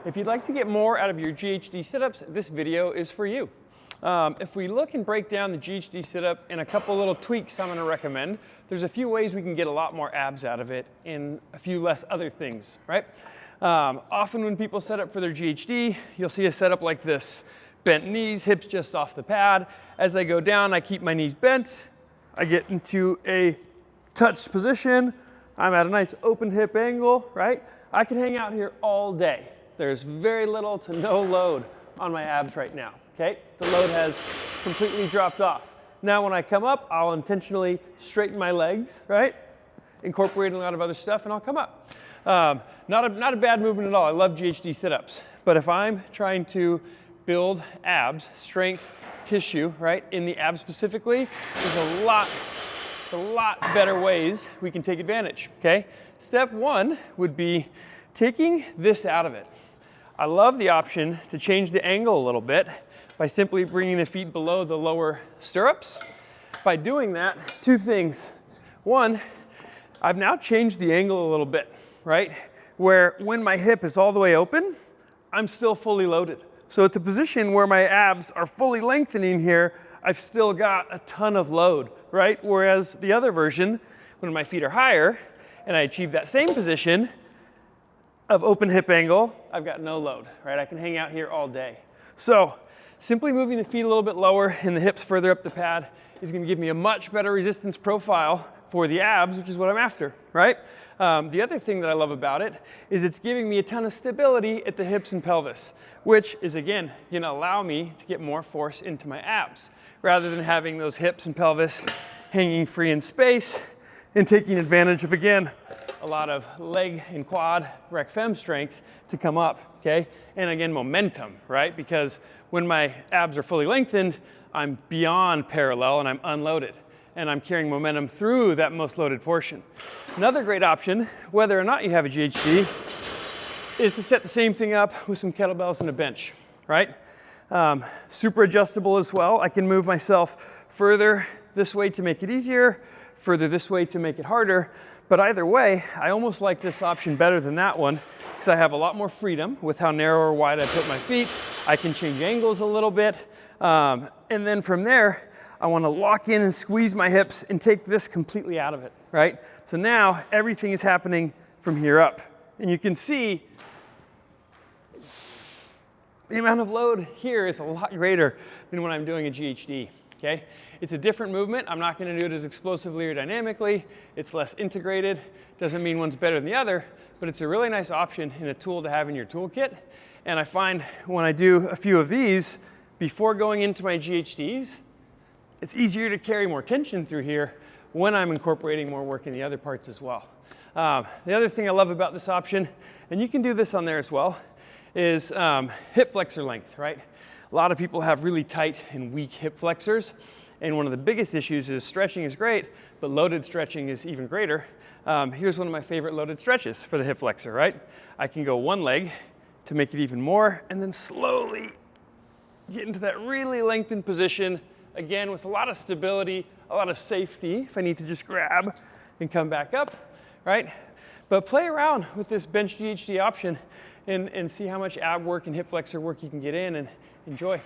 If you'd like to get more out of your GHD sit-ups, this video is for you. If we look and break down the GHD sit-up in a couple little tweaks I'm going to recommend, there's a few ways we can get a lot more abs out of it in a few less other things, right? Often when people set up for their GHD, you'll see a setup like this. Bent knees, hips just off the pad. As I go down, I keep my knees bent. I get into a touched position. I'm at a nice open hip angle, right? I can hang out here all day. There's very little to no load on my abs right now, okay? The load has completely dropped off. Now when I come up, I'll intentionally straighten my legs, right? Incorporating a lot of other stuff, and I'll come up. Not a bad movement at all. I love GHD sit-ups. But if I'm trying to build abs, strength, tissue, right, in the abs specifically, there's a lot better ways we can take advantage, okay? Step one would be taking this out of it. I love the option to change the angle a little bit by simply bringing the feet below the lower stirrups. By doing that, two things. One, I've now changed the angle a little bit, right? Where when my hip is all the way open, I'm still fully loaded. So at the position where my abs are fully lengthening here, I've still got a ton of load, right? Whereas the other version, when my feet are higher and I achieve that same position of open hip angle, I've got no load, right? I can hang out here all day. So simply moving the feet a little bit lower and the hips further up the pad is going to give me a much better resistance profile for the abs, which is what I'm after, right? The other thing that I love about it is it's giving me a ton of stability at the hips and pelvis, which is, again, going to allow me to get more force into my abs, rather than having those hips and pelvis hanging free in space and taking advantage of, again, a lot of leg and quad rec fem strength to come up, okay? And again, momentum, right? Because when my abs are fully lengthened, I'm beyond parallel and I'm unloaded, and I'm carrying momentum through that most loaded portion. Another great option, whether or not you have a GHD, is to set the same thing up with some kettlebells and a bench, right? Super adjustable as well. I can move myself further this way to make it easier, further this way to make it harder. But either way, I almost like this option better than that one because I have a lot more freedom with how narrow or wide I put my feet. I can change angles a little bit. And then from there, I want to lock in and squeeze my hips and take this completely out of it, right? So now everything is happening from here up. And you can see the amount of load here is a lot greater than when I'm doing a GHD, okay? It's a different movement. I'm not going to do it as explosively or dynamically. It's less integrated. Doesn't mean one's better than the other, but it's a really nice option and a tool to have in your toolkit. And I find when I do a few of these before going into my GHDs, it's easier to carry more tension through here when I'm incorporating more work in the other parts as well. The other thing I love about this option, and you can do this on there as well, is hip flexor length, right? A lot of people have really tight and weak hip flexors, and one of the biggest issues is stretching is great, but loaded stretching is even greater. Here's one of my favorite loaded stretches for the hip flexor, right? I can go one leg to make it even more, and then slowly get into that really lengthened position, again with a lot of stability, a lot of safety if I need to just grab and come back up, right? But play around with this bench GHD option and see how much ab work and hip flexor work you can get in, and enjoy.